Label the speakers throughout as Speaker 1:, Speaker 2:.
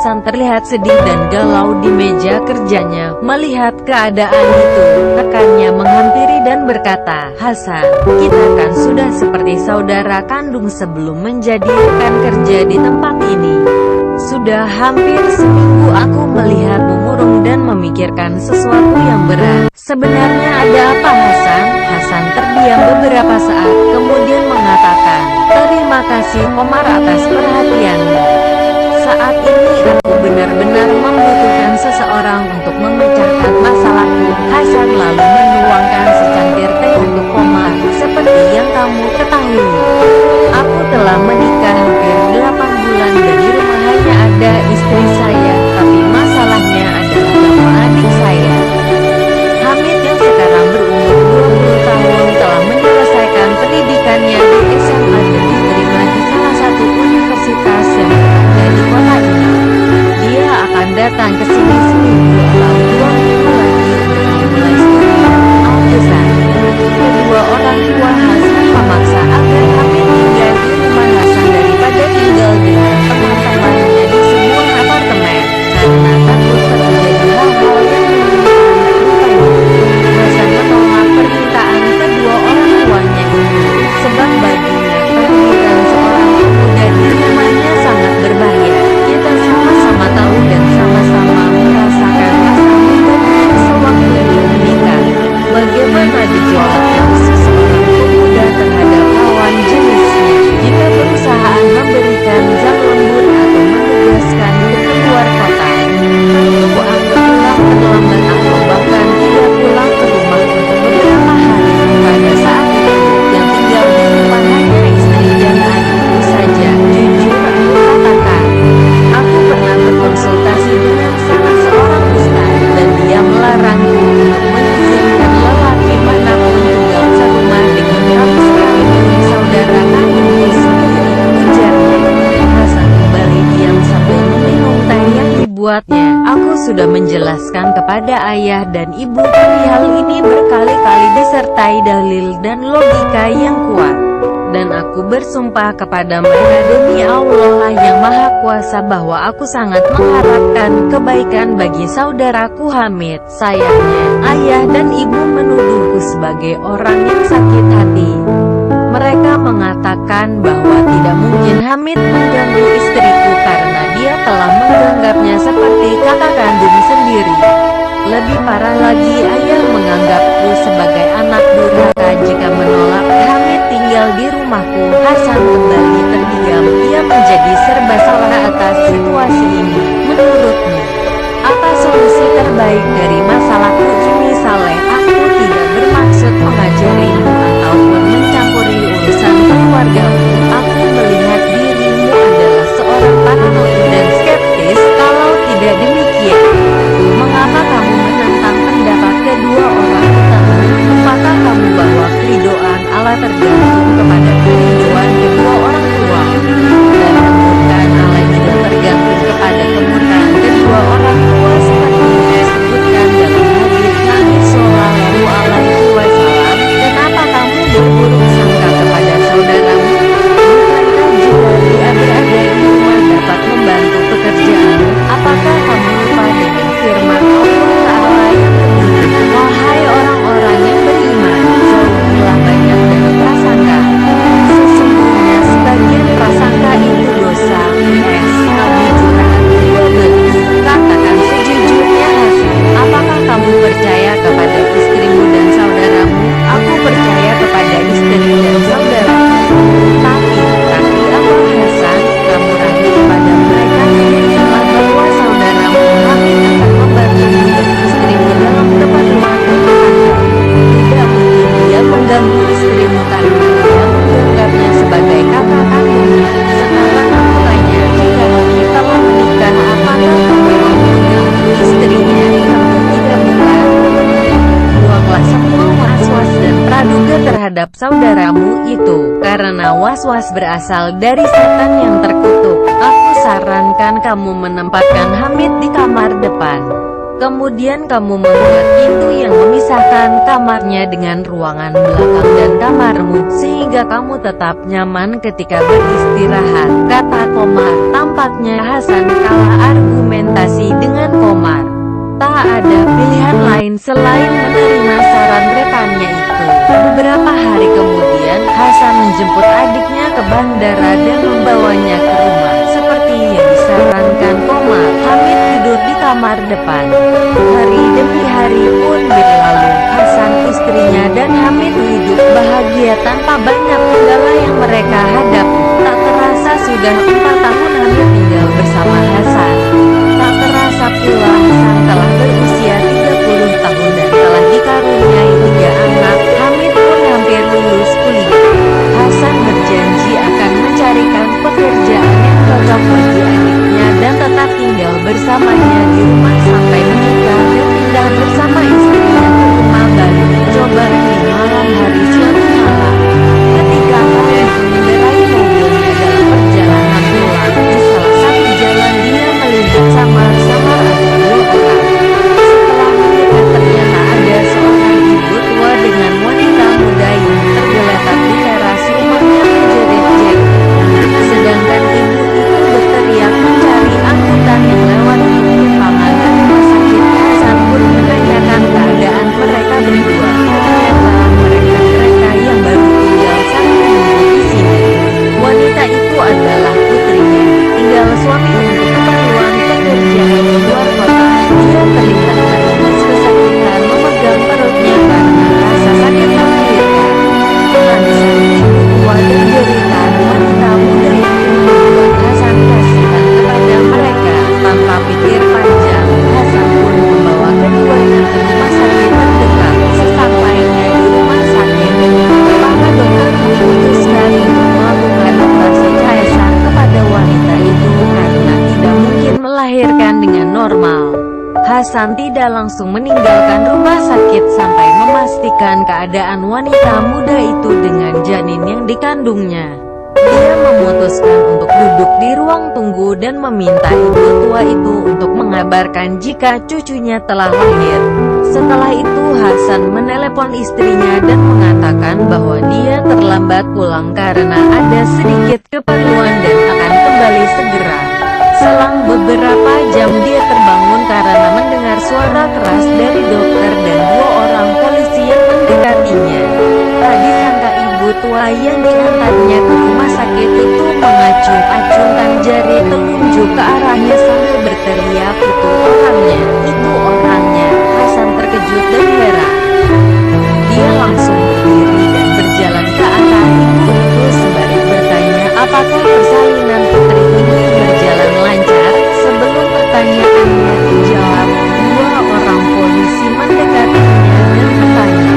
Speaker 1: Hasan terlihat sedih dan galau di meja kerjanya. Melihat keadaan itu, rekannya menghampiri dan berkata, "Hasan, kita kan sudah seperti saudara kandung sebelum menjadi rekan kerja di tempat ini. Sudah hampir seminggu aku melihatmu murung dan memikirkan sesuatu yang berat. Sebenarnya ada apa, Hasan?" Hasan terdiam beberapa saat, kemudian mengatakan, "Terima kasih Komar atas perhatianmu. Saat ini aku benar-benar membutuhkan seseorang untuk memecahkan masalahku." Hasan lalu menuangkan secangkir teh untuk Komar. "Seperti yang kamu ketahui, aku telah menikah hampir 8 bulan dan di rumah hanya ada istri saya, tapi masalahnya adalah bapak adik saya, Hamid, yang sekarang berumur 20 tahun, telah menyelesaikan pendidikannya di SMA dan diterima di salah satu universitas yang berada di kota ini. Dia akan datang ke sini seminggu atau 2 minggu lagi untuk memulai studi." Alasan kedua orang tua Hasan memaksa agar Hamid tinggal di rumah Hasan daripada tinggal dengan teman-temannya di sebuah apartemen, karena takut terjadi hal-hal yang menimpa rupanya. Hasan menolak permintaan kedua orang tuanya itu, sebab baginya kehadiran seorang pemuda di rumahnya sangat berbahaya. Kita sama-sama tahu dan sama-sama merasakan rasa mudah sewaktu belum menikah. Bagaimana gejolak nafsu seorang pemuda terhadap lawan jenisnya. Jika perusahaan memberikan jam lembur atau menugaskan ke luar kota, tentu akan pulang terlambat atau bahkan tidak pulang ke rumah untuk beberapa hari. Pada saat itu, yang tinggal di rumah hanya istri dan adikku saja. Jujur aku katakan, aku pernah berkonsultasi dengan salah seorang ustaz, dan dia melarangku untuk mengizinkan lelaki manapun tinggal serumah dengan aku sekalipun saudara kandungku sendiri, ujarnya. Hasan kembali diam sambil meminum teh yang dibuatnya. "Aku sudah menjelaskan kepada ayah dan ibu perihal ini berkali-kali disertai dalil dan logika yang kuat. Dan aku bersumpah kepada mereka demi Allah yang Maha Kuasa bahwa aku sangat mengharapkan kebaikan bagi saudaraku Hamid. Sayangnya, ayah dan ibu menuduhku sebagai orang yang sakit hati. Mereka mengatakan bahwa tidak mungkin Hamid mengganggu istriku karena dia telah menganggapnya seperti kakak kandung sendiri. Lebih parah lagi, ayah menganggapku sebagai anak durhaka jika menolak Hamid tinggal di rumahku." Hasan kembali terdiam. Ia menjadi serba salah atas situasi ini. "Menurutmu, apa solusi terbaik dari masalahku ini, Saleh? Aku tidak bermaksud mengajarimu ataupun mencampuri urusan keluargamu. Aku melihat dirimu adalah seorang paranoid dan skeptis. Kalau tidak demikian, mengapa kamu menentang pendapat kedua orang utamu? Apakah kamu bahwa keridoan Allah tergantung kepada keridoan kedua orang tua, dan kemurkaan Allah juga tergantung kepada kemurkaan kedua orang tua seperti disebutkan dalam hadis Nabi Shallallahu Alaihi Wasallam? Kenapa kamu berburuk sangka kepada saudaramu? Bukankah jika dia berada di rumah dapat membantu pekerjaanmu? Apakah kamu lupa dengan firman Allah Ta'ala yang berbunyi, 'Wahai orang-orang yang beriman, jauhilah banyak dari prasangka. Sesungguhnya sebagian prasangka itu dosa.'" Nabi Jurat 12. Katakan sejujurnya, Hasan, apakah kamu percaya kepada istrimu dan saudaramu? Aku percaya kepada istri dan saudaraku. Tapi apa, Hasan? Kamu ragu kepada mereka minimal bahwa saudaramu Hamid akan membantumu dan istrimu dalam keperluan rumah tangga. Tidak mungkin dia mengganggu istrimu karena dia menganggapnya sebagai kakak kandungnya. Sekarang aku tanya, jika Hamid telah menikah, apakah kamu mau mengganggu istrinya? Kamu tidak bukan? Buanglah semua was-was dan praduga terhadap saudaramu itu, karena was-was berasal dari setan yang terkutuk. Aku sarankan kamu menempatkan Hamid di kamar depan. Kemudian kamu membuat pintu yang memisahkan kamu kamarnya dengan ruangan belakang dan kamarmu, sehingga kamu tetap nyaman ketika beristirahat, kata Komar. Tampaknya Hasan kalah argumentasi dengan Komar. Tak ada pilihan lain selain menerima saran rekannya itu. Beberapa hari kemudian, Hasan menjemput adiknya ke bandara dan membawanya ke rumah. Seperti yang disarankan Komar, Hamid tidur di kamar depan. Hari demi hari pun berlalu. Hasan, istrinya dan Hamid hidup bahagia tanpa banyak kendala yang mereka hadapi. Tak terasa sudah 4 tahun Hamid tinggal bersama Hasan. Tak terasa pula Hasan telah berusia 30 tahun dan telah dikaruniai 3 anak. Hamid pun hampir lulus kuliah. Hasan berjanji akan mencarikan pekerjaan yang cocok bagi adiknya dan tetap tinggal bersamanya di rumah sampai menikah dan pindah bersama istrinya ke rumah baru. Coba di malam hari suatu malam, ketika Hamid mengendarai mobilnya dalam perjalanan pulang, di salah satu jalan dia melihat samar-samar ada 2 orang. Setelah melihat ternyata ada seorang ibu tua dengan wanita muda yang tergeletak di teras rumahnya menjerit Jack. Sedangkan ibu itu berteriak mencari angkutan yang lewat di persimpangan rumah sakit. Hasan pun menanyakan keadaan mereka berdua. Ternyata mereka yang baru tinggal satu minggu di sini. Wanita itu adalah putrinya, tinggal suami untuk keperluan pekerjaan di luar kota. Dia terlihat menangis kesakitan memegang perutnya karena rasa sakit melahirkan. Tangisan ibu tua dan jeritan wanita muda itu membuat Hasan kasihan kepada mereka. Tanpa pikir panjang, Hasan pun membawa keduanya ke rumah sakit terdekat. Sesampainya di rumah sakit, para dokter memutuskan untuk melakukan operasi cesar kepada wanita itu karena tidak mungkin melahirkan dengan normal. Hasan tidak langsung meninggalkan rumah sakit sampai memastikan keadaan wanita muda itu dengan janin yang dikandungnya. Dia memutuskan untuk duduk di ruang tunggu dan meminta ibu tua itu untuk mengabarkan jika cucunya telah lahir. Setelah itu Hasan menelepon istrinya dan mengatakan bahwa dia terlambat pulang karena ada sedikit keperluan dan akan kembali segera. Selang beberapa jam dia terbangun karena mendengar suara keras dari dokter dan 2 orang polisi yang mendekatinya. Tak disangka ibu tua yang diantarnya ke rumah sakit itu mengacung-acungkan jari telunjuk ke arahnya sambil berteriak, "Itu orangnya, itu orangnya." Hasan terkejut dan heran. Dia langsung berdiri dan berjalan ke arah ibu itu sembari bertanya apakah persalinan putri ini berjalan lancar. Sebelum pertanyaannya dijawab, 2 orang polisi mendekatinya dan bertanya,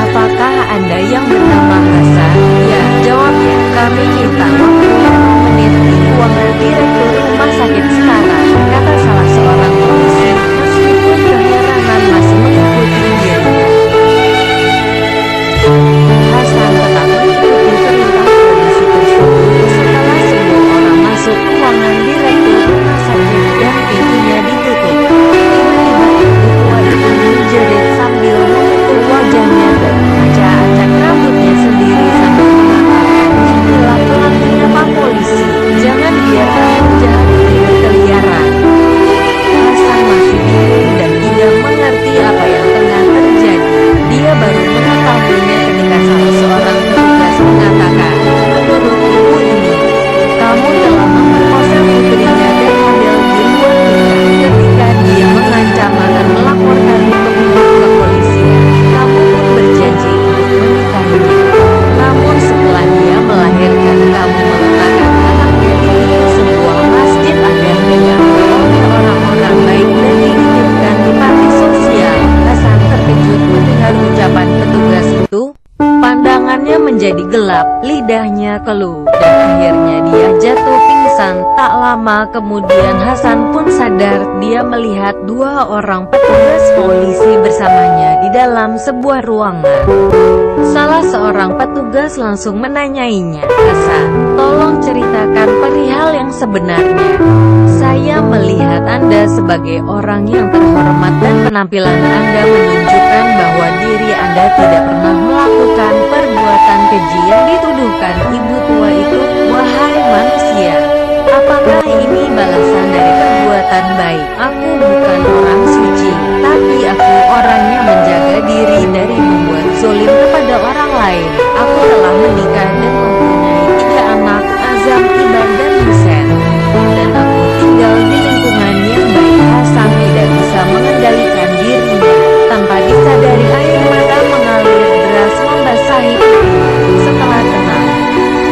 Speaker 1: "Apakah Anda yang bernama Hasan?" "Ya," jawabnya. "Kami minta waktu 5 menit di ruangan direktur rumah sakit sekarang," kata salah seorang polisi, meskipun keheranan masih mengikuti dirinya. Hasan tetap mengikuti perintah polisi tersebut. Setelah semua orang masuk ruangan direktur rumah sakit dan pintunya ditutup, tiba-tiba ibu tua itu menjerit sambil memukul wajahnya dan mengacak-acak rambutnya sendiri sambil mengatakan, "Inilah pelakunya Pak Polisi, jangan biarkan penjahat ini berkeliaran." Hasan masih bingung dan tidak mengerti apa yang tengah terjadi. Dia baru mengetahuinya ketika salah seorang petugas mengatakan, "Menurut ibu ini, kamu telah memperkosa putrinya dan hamil di luar nikah." Ketika dia mengancam akan melaporkannya ke pihak kepolisian, kamu pun berjanji untuk menikahinya. Namun setelah dia melahirkan, kamu meletakkan anaknya di pintu sebuah masjid agar diambil oleh orang-orang baik dan dititipkan di panti sosial. Hasan terkejut mendengar ucapan petugas itu. Pandangannya menjadi gelap, lidahnya keluh, dan akhirnya dia jatuh pingsan. Tak lama kemudian Hasan pun sadar. Dia melihat 2 orang petugas polisi bersamanya di dalam sebuah ruangan. Salah seorang petugas langsung menanyainya, "Hasan, tolong ceritakan perihal yang sebenarnya. Saya melihat Anda sebagai orang yang terhormat dan penampilan Anda menunjukkan bahwa diri Anda tidak pernah melakukan perbuatan keji yang dituduhkan ibu tua itu. Wahai manusia, apakah ini balasan dari perbuatan baik? Aku bukan orang suci, tapi aku orang yang menjaga diri dari membuat zolim kepada orang lain. Aku telah menikah dan mempunyai 3 anak, Azam, Iban, dan Husen. Dan aku tinggal di lingkungan yang baik. Hasan tidak bisa mengendalikan dirinya. Tanpa disadari air mata mengalir deras membasahi pipinya. Setelah tenang,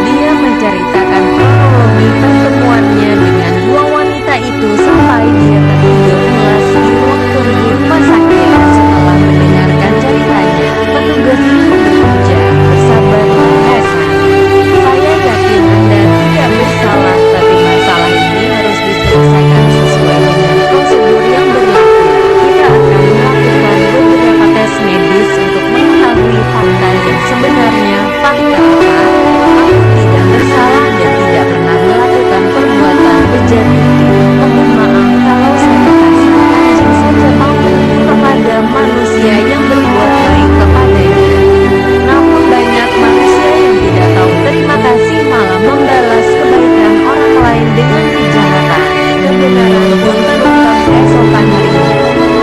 Speaker 1: dia menceritakan kronologi pertemuannya dengan 2 wanita itu sampai dia tertidur pulas di ruang tunggu rumah sakit. Setelah mendengarkan ceritanya, petugas itu berujar, "Bersabarlah, Hasan. Saya yakin Anda tidak bersalah, tapi masalah ini harus diselesaikan sesuai dengan prosedur yang berlaku. Kita akan melakukan beberapa tes medis untuk mengetahui fakta yang sebenarnya." Fakta apa? Aku tidak bersalah dan tidak pernah melakukan perbuatan bejat itu. Mohon maaf kalau saya kasar, anjing saja mau kepada manusia yang berbuat baik kepadanya. Namun banyak manusia yang tidak tahu terima kasih malah membalas kebaikan orang lain dengan kejahatan. Kebenaran pun terungkap keesokan harinya.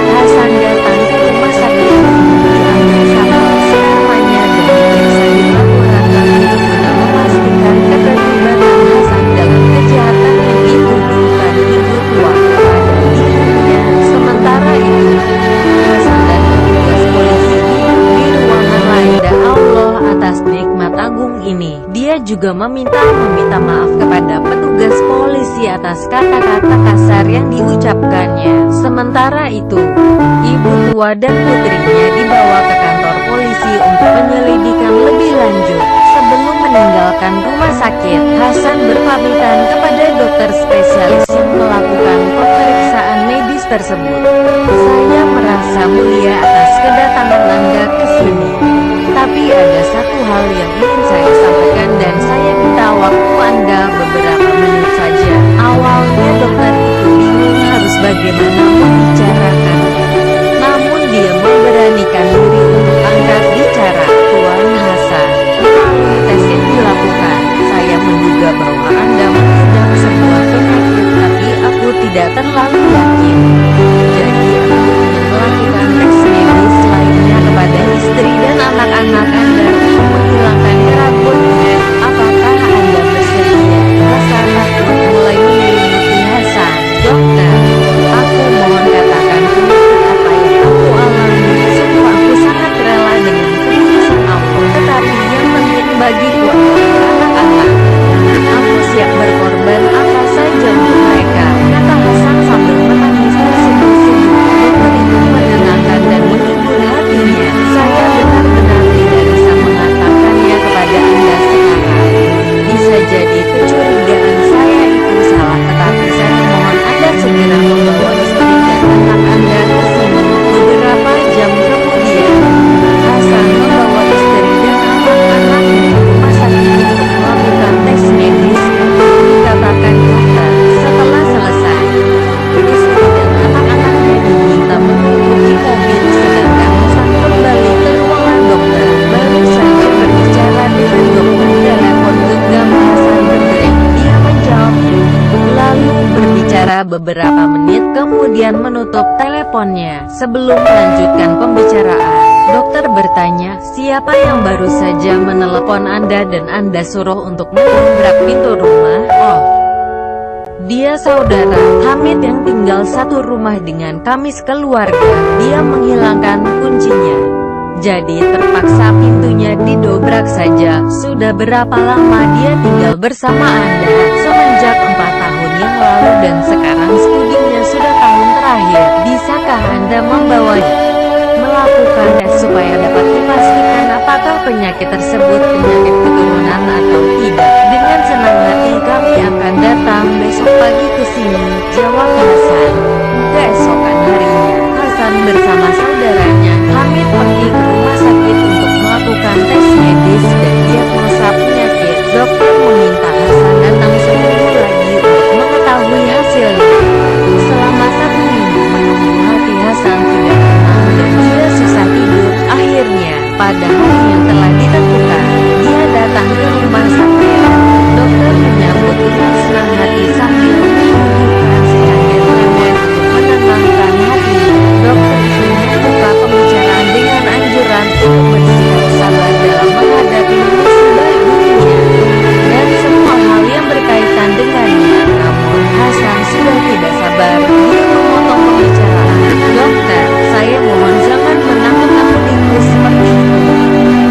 Speaker 1: Hasan datang ke rumah sakit, diambil sampel semuanya dan diperiksa di laboratorium guna memastikan keterlibatan Hasan dalam kejahatan yang dituduhkan ibu tua kepada dirinya. Sementara itu, Hasan dan petugas polisi duduk di ruangan lain. Allah atas nikmat agung ini. Dia juga meminta maaf kepada petugas polisi atas kata-kata kasar yang diucapkannya. Sementara itu, ibu tua dan putrinya dibawa ke kantor polisi untuk penyelidikan lebih lanjut. Sebelum meninggalkan rumah sakit, Hasan berpamitan kepada dokter spesialis yang melakukan pemeriksaan medis tersebut. "Saya merasa mulia atas kedatangan Anda ke sini. Tapi ada satu hal yang ingin saya sampaikan dan saya minta waktu Anda beberapa menit saja." Awalnya dokter itu bingung harus bagaimana membicarakannya. Namun dia memberanikan diri untuk angkat bicara. "Tuan Hasan, melalui tes yang dilakukan, saya menduga bahwa Anda mengidap sebuah penyakit, tapi aku tidak terlalu yakin. Jadi aku ingin melakukan tes medis lainnya kepada istri dan anak-anak Anda untuk menghilangkan keraguannya. Apakah Anda bersedia?" Rasa takut mulai menyelimuti Hasan. "Dokter, aku mohon katakan penyakit apa yang aku alami. Sungguh aku sangat rela dengan keputusan aku, tetapi yang penting bagiku adalah anak-anak. Aku siap berkorban apa saja untuk mereka," kata Hasan sambil menangis terseduh-seduh. Dokter itu menenangkan dan menghibur hatinya. "Saya benar-benar tidak bisa mengatakannya kepada Anda sekarang. Bisa jadi kecurigaan saya itu salah, tetapi saya mohon Anda segera membawa istri dan anak Anda ke sini." Beberapa jam kemudian, Hasan membawa istri dan anak-anaknya ke rumah sakit untuk melakukan tes medis. Dikatakan dokter, setelah selesai, istri dan anak-anaknya diminta menunggu di mobil, sedangkan Hasan kembali ke ruangan dokter. Baru saja berbicara dengan dokter, telepon genggam Hasan berdering. Dia menjawab, lalu berbicara beberapa menit kemudian menutup teleponnya. Sebelum melanjutkan pembicaraan, dokter bertanya, "Siapa yang baru saja menelepon Anda dan Anda suruh untuk mendobrak pintu rumah?" "Oh, dia saudara Hamid yang tinggal satu rumah dengan kami sekeluarga. Dia menghilangkan kuncinya. Jadi terpaksa pintunya didobrak saja." "Sudah berapa lama dia tinggal bersama Anda?" "Semenjak 4 tahun yang lalu dan sekarang studinya sudah tahun terakhir." "Bisakah Anda membawanya melakukan tes supaya dapat dipastikan apakah penyakit tersebut penyakit keturunan atau tidak?" "Dengan senang hati kami akan datang besok pagi ke sini," jawab Hasan. Keesokan harinya, Hasan bersama saudaranya Hamid pergi ke rumah sakit untuk melakukan tes medis dan diagnosa penyakit. Dokter meminta Hasan datang seminggu lagi untuk mengetahui hasilnya. Selama 1 minggu menunggu, hati Hasan tidak tenang dan dia susah tidur. Akhirnya, pada hari yang telah ditentukan, dia datang ke rumah sakit. Dokter menyambut dengan senang hati sambil menyuguhkan secangkir lemon untuk menenangkan hatinya. Dokter pun membuka pembicaraan dengan anjuran untuk bersikap sabar dalam menghadapi musibah dunia dan semua hal yang berkaitan dengannya. Namun Hasan sudah tidak sabar. Dia memotong pembicaraan. Dokter, saya mohon jangan menakut-nakutiku seperti itu.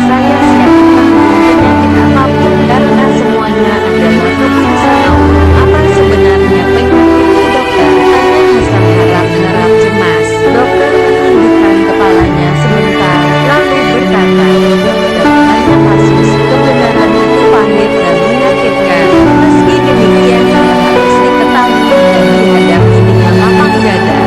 Speaker 1: Saya siap menanggung penyakit apapun karena semuanya adalah keputusan Allah. Apa sebenarnya penyakitku, dokter? Tanya Hasan harap-harap cemas. Dokter menundukkan kepalanya sebentar, lalu berkata, "Tanya kasus, kebenaran itu pahit dan menyakitkan. Meski demikian dia harus diketahui dan dihadapi dengan lapang dada.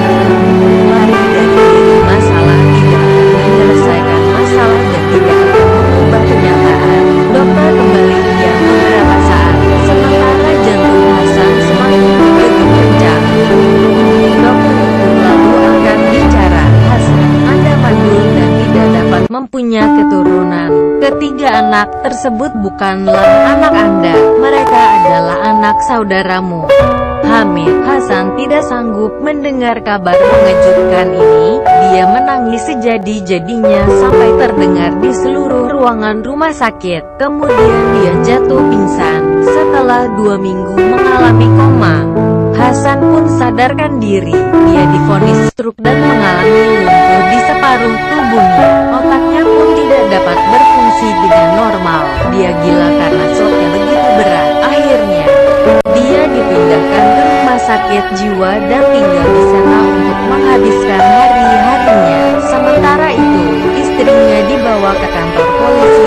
Speaker 1: Lari dari diri masalah tidak akan menyelesaikan masalah dan tidak akan mengubah kenyataan." Dokter kembali diam beberapa saat, sementara jantung Hasan semakin berdegup kencang. Dokter pun lalu angkat bicara. "Hasan, Anda mandul dan tidak dapat mempunyai keturunan. Ketiga anak tersebut bukanlah anak Anda, mereka adalah anak saudaramu." Hamid Hasan tidak sanggup mendengar kabar mengejutkan ini. Dia menangis sejadi-jadinya sampai terdengar di seluruh ruangan rumah sakit. Kemudian dia jatuh pingsan. Setelah 2 minggu mengalami koma, Hasan pun sadarkan diri. Dia divonis stroke dan mengalami lumpuh di separuh tubuhnya. Otaknya pun tidak dapat berfungsi dengan normal. Dia gila karena shock yang begitu berat. Akhirnya, dia dipindahkan ke rumah sakit jiwa dan tinggal di sana untuk menghabiskan hari-harinya. Sementara itu, istrinya dibawa ke kantor polisi